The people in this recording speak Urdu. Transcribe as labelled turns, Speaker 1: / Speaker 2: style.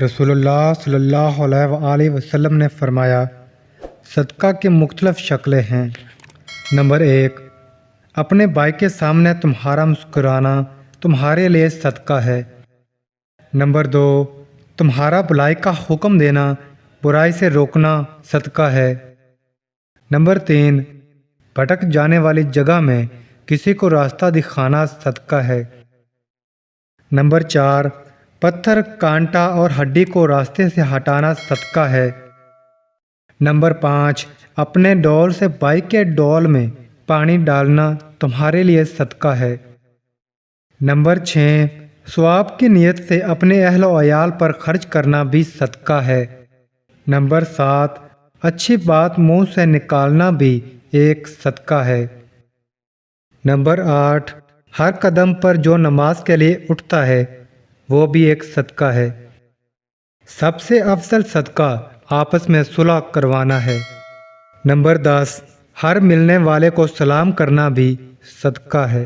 Speaker 1: رسول اللہ صلی اللہ علیہ وآلہ وسلم نے فرمایا، صدقہ کی مختلف شکلیں ہیں۔ نمبر 1، اپنے بھائی کے سامنے تمہارا مسکرانا تمہارے لیے صدقہ ہے۔ نمبر 2، تمہارا بھلائی کا حکم دینا، برائی سے روکنا صدقہ ہے۔ نمبر 3، بھٹک جانے والی جگہ میں کسی کو راستہ دکھانا صدقہ ہے۔ نمبر 4، پتھر، کانٹا اور ہڈی کو راستے سے ہٹانا صدقہ ہے۔ نمبر 5، اپنے ڈول سے بھائی کے ڈول میں پانی ڈالنا تمہارے لیے صدقہ ہے۔ نمبر 6، ثواب کی نیت سے اپنے اہل و عیال پر خرچ کرنا بھی صدقہ ہے۔ نمبر 7، اچھی بات منہ سے نکالنا بھی ایک صدقہ ہے۔ نمبر 8، ہر قدم پر جو نماز کے لیے اٹھتا ہے وہ بھی ایک صدقہ ہے۔ سب سے افضل صدقہ آپس میں صلح کروانا ہے۔ نمبر 10، ہر ملنے والے کو سلام کرنا بھی صدقہ ہے۔